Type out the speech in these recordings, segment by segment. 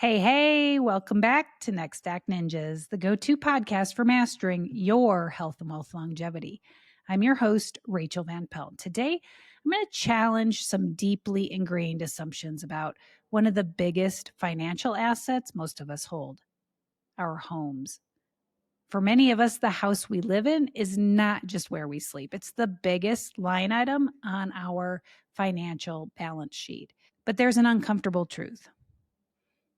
Hey, welcome back to Next Act Ninjas, the go-to podcast for mastering your health and wealth longevity. I'm your host, Rachael Van Pelt. Today, I'm going to challenge some deeply ingrained assumptions about one of the biggest financial assets most of us hold, our homes. For many of us, the house we live in is not just where we sleep. It's the biggest line item on our financial balance sheet. But there's an uncomfortable truth.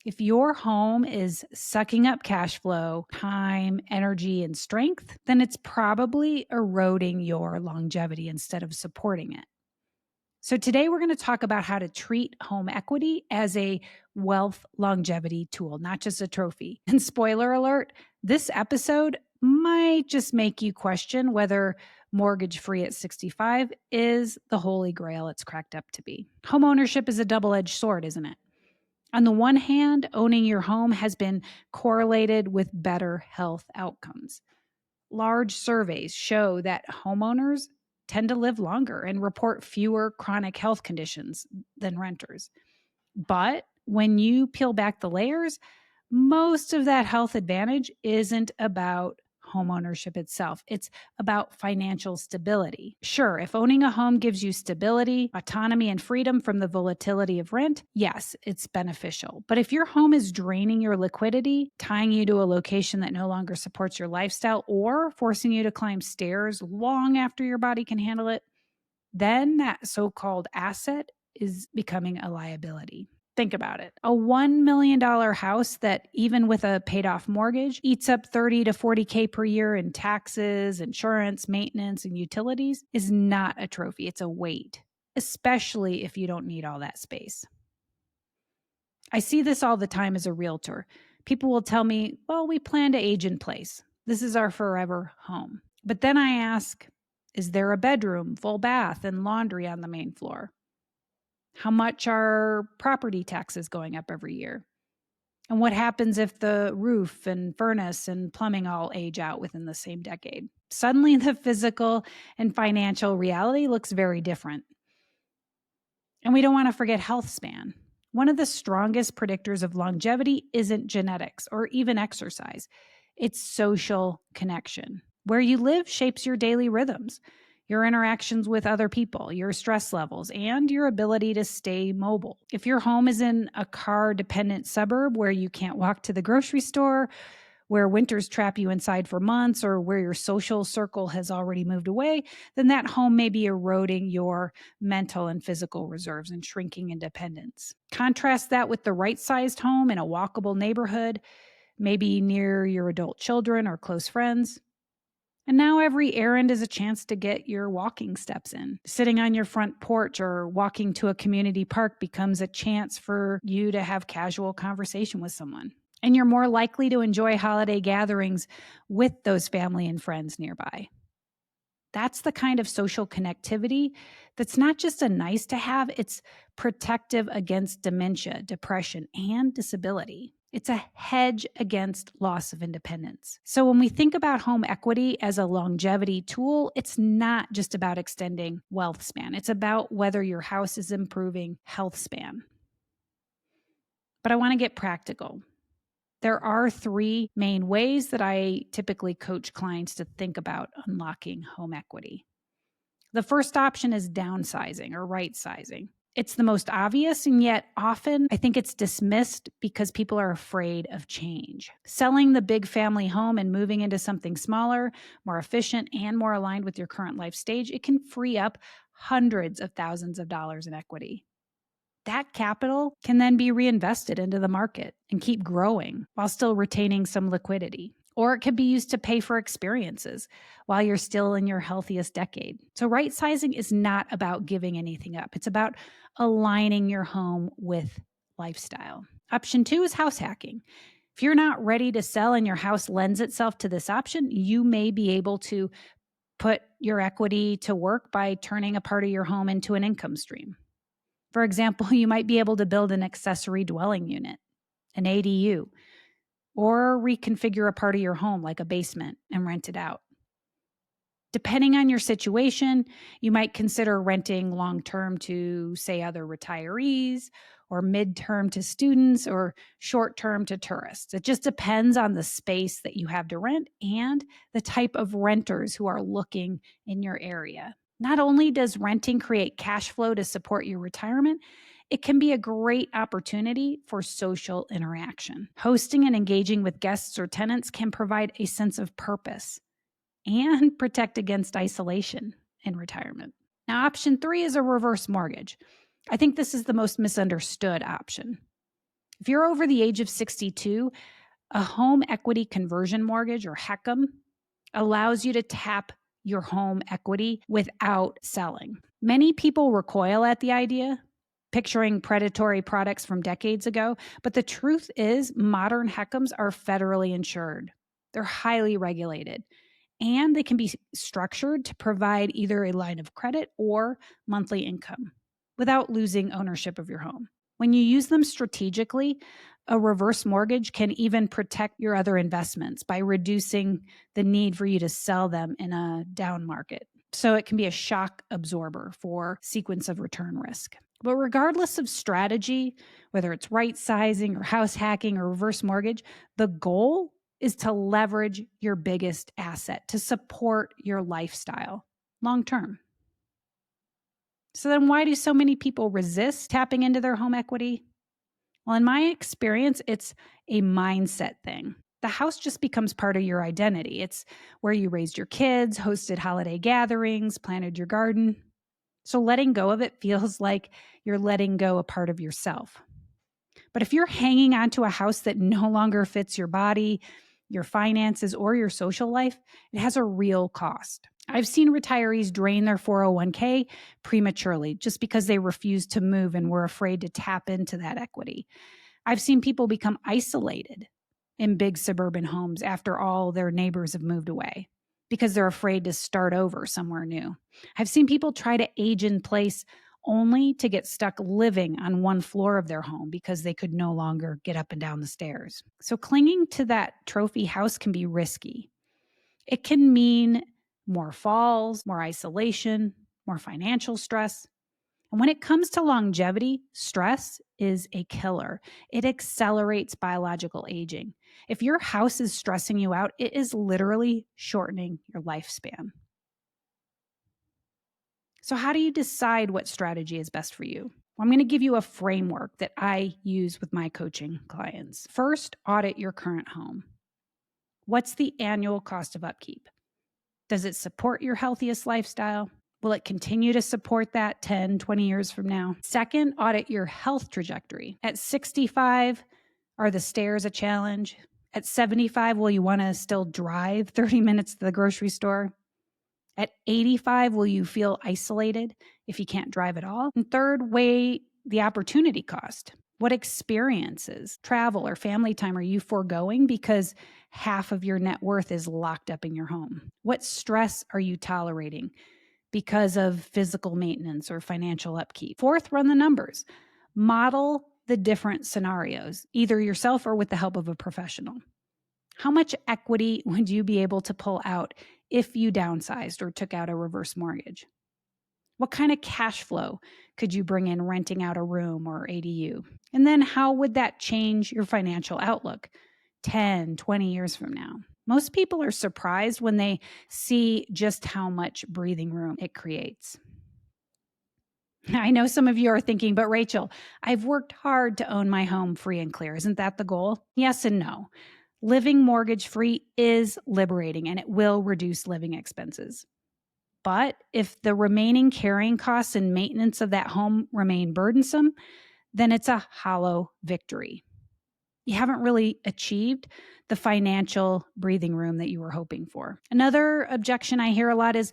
If your home is sucking up cash flow, time, energy, and strength, then it's probably eroding your longevity instead of supporting it. So today we're going to talk about how to treat home equity as a wealth longevity tool, not just a trophy. And spoiler alert, this episode might just make you question whether mortgage free at 65 is the holy grail it's cracked up to be. Homeownership is a double-edged sword, isn't it? On the one hand, owning your home has been correlated with better health outcomes. Large surveys show that homeowners tend to live longer and report fewer chronic health conditions than renters. But when you peel back the layers, most of that health advantage isn't about homeownership itself. It's about financial stability. Sure, if owning a home gives you stability, autonomy, and freedom from the volatility of rent, yes, it's beneficial. But if your home is draining your liquidity, tying you to a location that no longer supports your lifestyle, or forcing you to climb stairs long after your body can handle it, then that so-called asset is becoming a liability. Think about it. A $1 million house that, even with a paid off mortgage, eats up 30 to 40K per year in taxes, insurance, maintenance, and utilities is not a trophy. It's a weight, especially if you don't need all that space. I see this all the time as a realtor. People will tell me, well, we plan to age in place. This is our forever home. But then I ask, is there a bedroom, full bath, and laundry on the main floor? How much are property taxes going up every year? And what happens if the roof and furnace and plumbing all age out within the same decade? Suddenly, the physical and financial reality looks very different. And we don't want to forget health span. One of the strongest predictors of longevity isn't genetics or even exercise. It's social connection. Where you live shapes your daily rhythms, your interactions with other people, your stress levels, and your ability to stay mobile. If your home is in a car-dependent suburb where you can't walk to the grocery store, where winters trap you inside for months, or where your social circle has already moved away, then that home may be eroding your mental and physical reserves and shrinking independence. Contrast that with the right-sized home in a walkable neighborhood, maybe near your adult children or close friends. And now every errand is a chance to get your walking steps in. Sitting on your front porch or walking to a community park becomes a chance for you to have casual conversation with someone. And you're more likely to enjoy holiday gatherings with those family and friends nearby. That's the kind of social connectivity that's not just a nice to have, it's protective against dementia, depression, and disability. It's a hedge against loss of independence. So when we think about home equity as a longevity tool, it's not just about extending wealth span. It's about whether your house is improving health span. But I want to get practical. There are three main ways that I typically coach clients to think about unlocking home equity. The first option is downsizing or right sizing. It's the most obvious, and yet often I think it's dismissed because people are afraid of change. Selling the big family home and moving into something smaller, more efficient, and more aligned with your current life stage, it can free up hundreds of thousands of dollars in equity. That capital can then be reinvested into the market and keep growing while still retaining some liquidity. Or it could be used to pay for experiences while you're still in your healthiest decade. So right sizing is not about giving anything up. It's about aligning your home with lifestyle. Option 2 is house hacking. If you're not ready to sell and your house lends itself to this option, you may be able to put your equity to work by turning a part of your home into an income stream. For example, you might be able to build an accessory dwelling unit, an ADU, or reconfigure a part of your home like a basement and rent it out. Depending on your situation, you might consider renting long-term to, say, other retirees, or mid-term to students, or short-term to tourists. It just depends on the space that you have to rent and the type of renters who are looking in your area. Not only does renting create cash flow to support your retirement, it can be a great opportunity for social interaction. Hosting and engaging with guests or tenants can provide a sense of purpose and protect against isolation in retirement. Now, option 3 is a reverse mortgage. I think this is the most misunderstood option. If you're over the age of 62, a home equity conversion mortgage, or HECM, allows you to tap your home equity without selling. Many people recoil at the idea, picturing predatory products from decades ago, but the truth is modern HECMs are federally insured. They're highly regulated, and they can be structured to provide either a line of credit or monthly income without losing ownership of your home. When you use them strategically, a reverse mortgage can even protect your other investments by reducing the need for you to sell them in a down market. So it can be a shock absorber for sequence of return risk. But regardless of strategy, whether it's right sizing or house hacking or reverse mortgage, the goal is to leverage your biggest asset to support your lifestyle long term. So then why do so many people resist tapping into their home equity? Well, in my experience, it's a mindset thing. The house just becomes part of your identity. It's where you raised your kids, hosted holiday gatherings, planted your garden. So letting go of it feels like you're letting go a part of yourself. But if you're hanging on to a house that no longer fits your body, your finances, or your social life, it has a real cost. I've seen retirees drain their 401k prematurely just because they refused to move and were afraid to tap into that equity. I've seen people become isolated in big suburban homes after all their neighbors have moved away because they're afraid to start over somewhere new. I've seen people try to age in place only to get stuck living on one floor of their home because they could no longer get up and down the stairs. So clinging to that trophy house can be risky. It can mean more falls, more isolation, more financial stress. And when it comes to longevity, stress is a killer. It accelerates biological aging. If your house is stressing you out, it is literally shortening your lifespan. So how do you decide what strategy is best for you? Well, I'm going to give you a framework that I use with my coaching clients. First, audit your current home. What's the annual cost of upkeep? Does it support your healthiest lifestyle? Will it continue to support that 10, 20 years from now? Second, audit your health trajectory. At 65, are the stairs a challenge? At 75, will you want to still drive 30 minutes to the grocery store? At 85, will you feel isolated if you can't drive at all? And third, weigh the opportunity cost. What experiences, travel, or family time are you foregoing because half of your net worth is locked up in your home? What stress are you tolerating because of physical maintenance or financial upkeep? Fourth, run the numbers. Model the different scenarios, either yourself or with the help of a professional. How much equity would you be able to pull out if you downsized or took out a reverse mortgage? What kind of cash flow could you bring in renting out a room or ADU? And then how would that change your financial outlook 10, 20 years from now? Most people are surprised when they see just how much breathing room it creates. I know some of you are thinking, but Rachel, I've worked hard to own my home free and clear. Isn't that the goal? Yes and no. Living mortgage-free is liberating, and it will reduce living expenses. But if the remaining carrying costs and maintenance of that home remain burdensome, then it's a hollow victory. You haven't really achieved the financial breathing room that you were hoping for. Another objection I hear a lot is,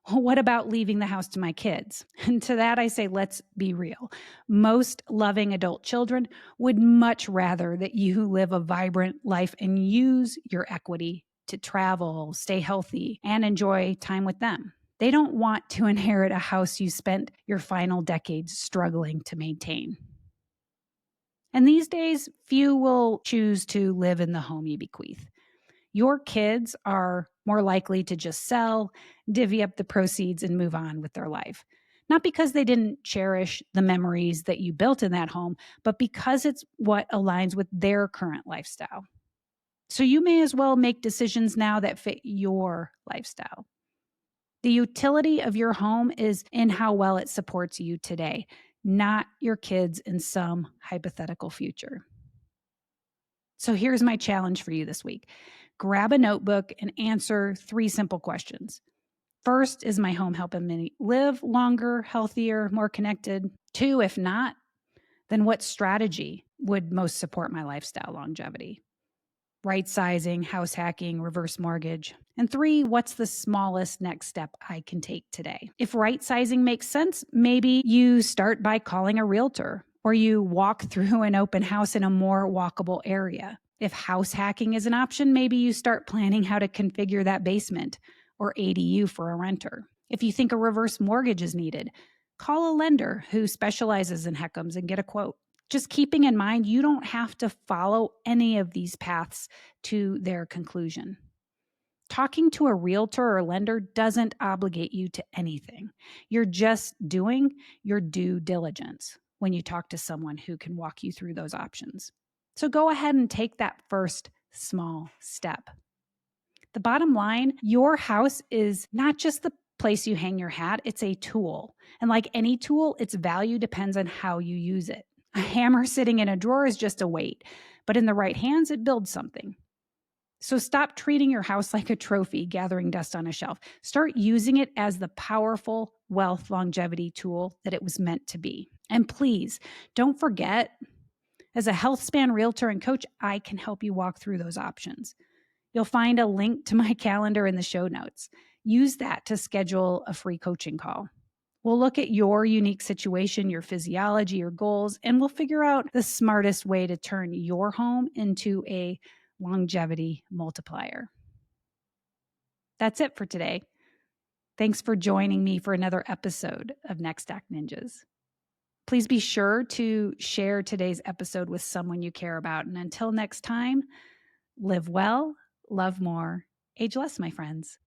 well, what about leaving the house to my kids? And to that I say, let's be real. Most loving adult children would much rather that you live a vibrant life and use your equity to travel, stay healthy, and enjoy time with them. They don't want to inherit a house you spent your final decades struggling to maintain. And these days, few will choose to live in the home you bequeath. Your kids are more likely to just sell, divvy up the proceeds, and move on with their life. Not because they didn't cherish the memories that you built in that home, but because it's what aligns with their current lifestyle. So you may as well make decisions now that fit your lifestyle. The utility of your home is in how well it supports you today, not your kids in some hypothetical future. So here's my challenge for you this week. Grab a notebook and answer 3 simple questions. First, is my home helping me live longer, healthier, more connected? 2, if not, then what strategy would most support my lifestyle longevity? Right sizing, house hacking, reverse mortgage. And 3, what's the smallest next step I can take today? If right sizing makes sense, maybe you start by calling a realtor or you walk through an open house in a more walkable area. If house hacking is an option, maybe you start planning how to configure that basement or ADU for a renter. If you think a reverse mortgage is needed, call a lender who specializes in HECMs and get a quote. Just keeping in mind, you don't have to follow any of these paths to their conclusion. Talking to a realtor or lender doesn't obligate you to anything. You're just doing your due diligence when you talk to someone who can walk you through those options. So go ahead and take that first small step. The bottom line, your house is not just the place you hang your hat, it's a tool. And like any tool, its value depends on how you use it. A hammer sitting in a drawer is just a weight, but in the right hands, it builds something. So stop treating your house like a trophy gathering dust on a shelf. Start using it as the powerful wealth longevity tool that it was meant to be. And please don't forget, as a Healthspan realtor and coach, I can help you walk through those options. You'll find a link to my calendar in the show notes. Use that to schedule a free coaching call. We'll look at your unique situation, your physiology, your goals, and we'll figure out the smartest way to turn your home into a longevity multiplier. That's it for today. Thanks for joining me for another episode of Next Act Ninjas. Please be sure to share today's episode with someone you care about. And until next time, live well, love more, age less, my friends.